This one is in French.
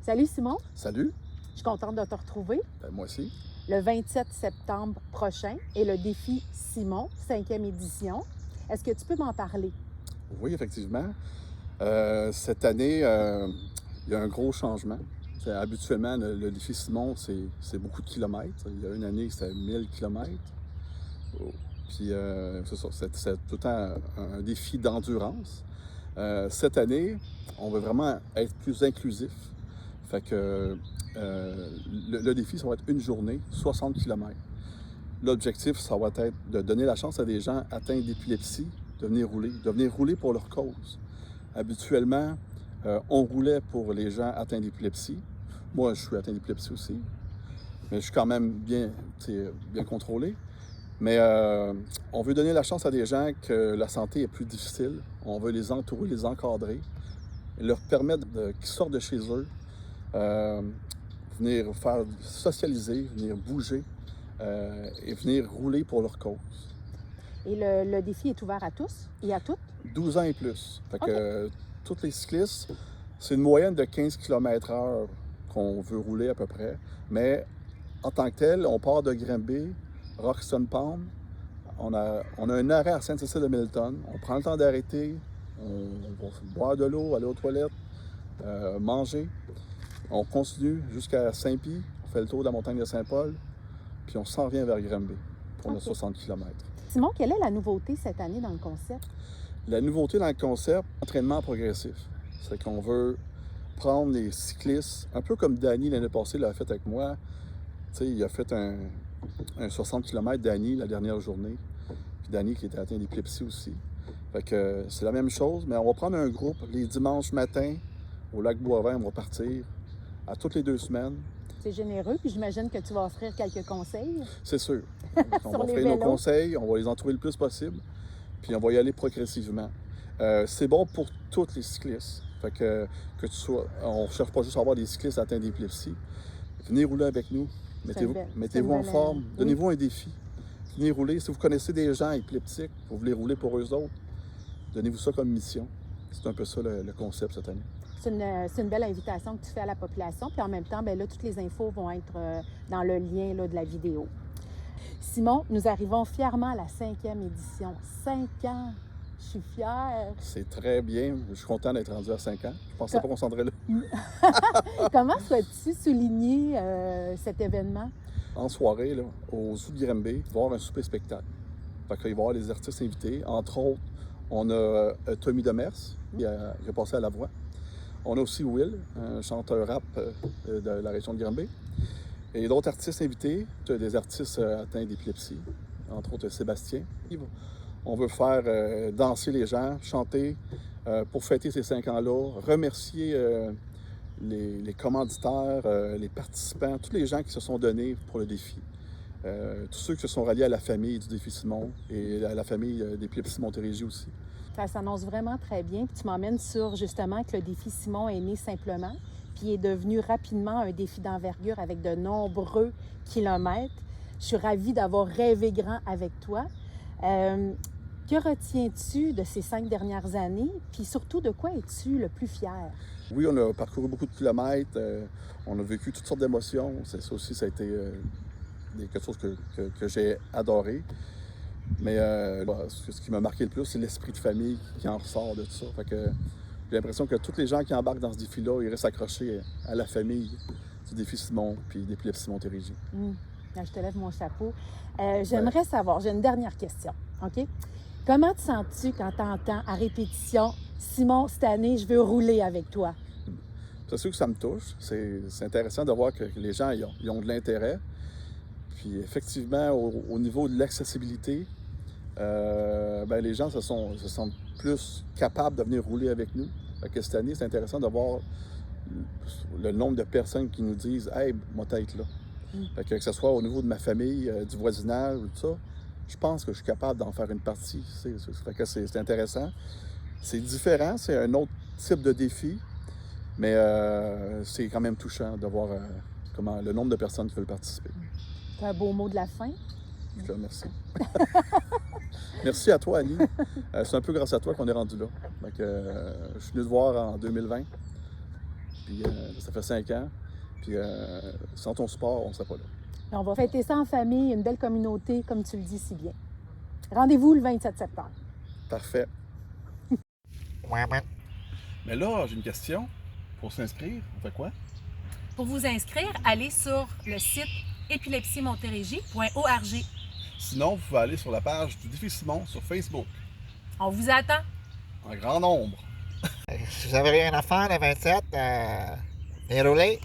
Salut Simon, Salut, je suis contente de te retrouver. moi aussi. Le 27 septembre prochain est le défi Simon, 5e édition. Est-ce que tu peux m'en parler? Oui, effectivement. Cette année, il y a un gros changement. Habituellement, le défi Simon, c'est beaucoup de kilomètres. Il y a une année, c'était 1000 kilomètres. Oh. Puis, c'est ça, c'est tout le temps un défi d'endurance. Cette année, on veut vraiment être plus inclusif. Fait que le défi, ça va être une journée, 60 kilomètres. L'objectif, ça va être de donner la chance à des gens atteints d'épilepsie de venir rouler pour leur cause. Habituellement, on roulait pour les gens atteints d'épilepsie. Moi, je suis atteint d'épilepsie aussi, mais je suis quand même bien contrôlé. Mais on veut donner la chance à des gens que la santé est plus difficile. On veut les entourer, les encadrer, leur permettre qu'ils sortent de chez eux, venir faire socialiser, venir bouger et venir rouler pour leur cause. Et le défi est ouvert à tous et à toutes? 12 ans et plus. Fait que tous les cyclistes, c'est une moyenne de 15 km/h qu'on veut rouler à peu près. Mais en tant que tel, on part de Granby, Roxton Pond. On a un arrêt à Sainte-Cécile-de-Milton. On prend le temps d'arrêter. On va boire de l'eau, aller aux toilettes, manger. On continue jusqu'à Saint-Pie. On fait le tour de la montagne de Saint-Paul. Puis on s'en revient vers Granby pour nos 60 km. Simon, quelle est la nouveauté cette année dans le concept? La nouveauté dans le concept, entraînement progressif. C'est qu'on veut prendre les cyclistes, un peu comme Danny l'année passée l'a fait avec moi. Tu sais, il a fait un 60 km Danny la dernière journée. Puis Danny qui était atteint d'épilepsie aussi. Fait que c'est la même chose, mais on va prendre un groupe les dimanches matins au lac Boisvert, on va partir à toutes les 2 semaines. C'est généreux, puis j'imagine que tu vas offrir quelques conseils. C'est sûr. On va Sur les offrir nos vélos. conseils, on va les entourer le plus possible, puis on va y aller progressivement. C'est bon pour tous les cyclistes. Fait que tu sois, on ne cherche pas juste à avoir des cyclistes atteints d'épilepsie. Venez rouler avec nous. Mettez-vous en forme. Donnez-vous un défi. Venez rouler. Si vous connaissez des gens épileptiques, vous voulez rouler pour eux autres, donnez-vous ça comme mission. C'est un peu ça le concept cette année. C'est une belle invitation que tu fais à la population. Puis en même temps, bien là, toutes les infos vont être dans le lien là, de la vidéo. Simon, nous arrivons fièrement à la 5e édition. 5 ans! Je suis fière. C'est très bien. Je suis content d'être rendu à 5 ans. Je pensais pas qu'on s'en rendrait là. Comment souhaites-tu souligner cet événement? En soirée, là, au Zoo de Granby, il va y avoir un souper spectacle. Fait qu'il va y avoir des artistes invités. Entre autres, on a Tommy Demers, qui a passé à la voix. On a aussi Will, un chanteur rap de la région de Granby. Et d'autres artistes invités, des artistes atteints d'épilepsie, entre autres Sébastien. On veut faire danser les gens, chanter pour fêter ces 5 ans-là, remercier les commanditaires, les participants, tous les gens qui se sont donnés pour le défi. Tous ceux qui se sont ralliés à la famille du défi Simon et à la famille d'épilepsie Montérégie aussi. Ça s'annonce vraiment très bien. Puis tu m'emmènes sur justement que le défi Simon est né simplement, puis est devenu rapidement un défi d'envergure avec de nombreux kilomètres. Je suis ravie d'avoir rêvé grand avec toi. Que retiens-tu de ces 5 dernières années? Puis surtout, de quoi es-tu le plus fier? Oui, on a parcouru beaucoup de kilomètres. On a vécu toutes sortes d'émotions. Ça aussi, ça a été quelque chose que j'ai adoré. Mais ce qui m'a marqué le plus, c'est l'esprit de famille qui en ressort de tout ça. Fait que j'ai l'impression que tous les gens qui embarquent dans ce défi-là, ils restent accrochés à la famille du défi Simon puis d'épilepsie Montérégie. Je te lève mon chapeau. J'aimerais savoir, j'ai une dernière question, OK? Comment te sens-tu quand tu entends à répétition « Simon, cette année, je veux rouler avec toi ». C'est sûr que ça me touche. C'est intéressant de voir que les gens ils ont de l'intérêt. Puis effectivement, au niveau de l'accessibilité, les gens se sentent plus capables de venir rouler avec nous. Fait que cette année, c'est intéressant de voir le nombre de personnes qui nous disent « Hey, moi, t'es là ». Fait que ce soit au niveau de ma famille, du voisinage, tout ça, je pense que je suis capable d'en faire une partie. Fait que c'est intéressant. C'est différent, c'est un autre type de défi, mais c'est quand même touchant de voir comment le nombre de personnes qui veulent participer. C'est un beau mot de la fin. Je te remercie. Merci à toi, Annie. C'est un peu grâce à toi qu'on est rendu là. Donc, je suis venu te voir en 2020. Puis ça fait 5 ans. Puis sans ton support, on ne serait pas là. Et on va fêter ça en famille, une belle communauté, comme tu le dis si bien. Rendez-vous le 27 septembre. Parfait. Mais là, j'ai une question. Pour s'inscrire, on fait quoi? Pour vous inscrire, allez sur le site épilepsiemontérégie.org. Sinon, vous pouvez aller sur la page du Défi Simon sur Facebook. On vous attend. En grand nombre. Si vous avez rien à faire le 27, déroulez.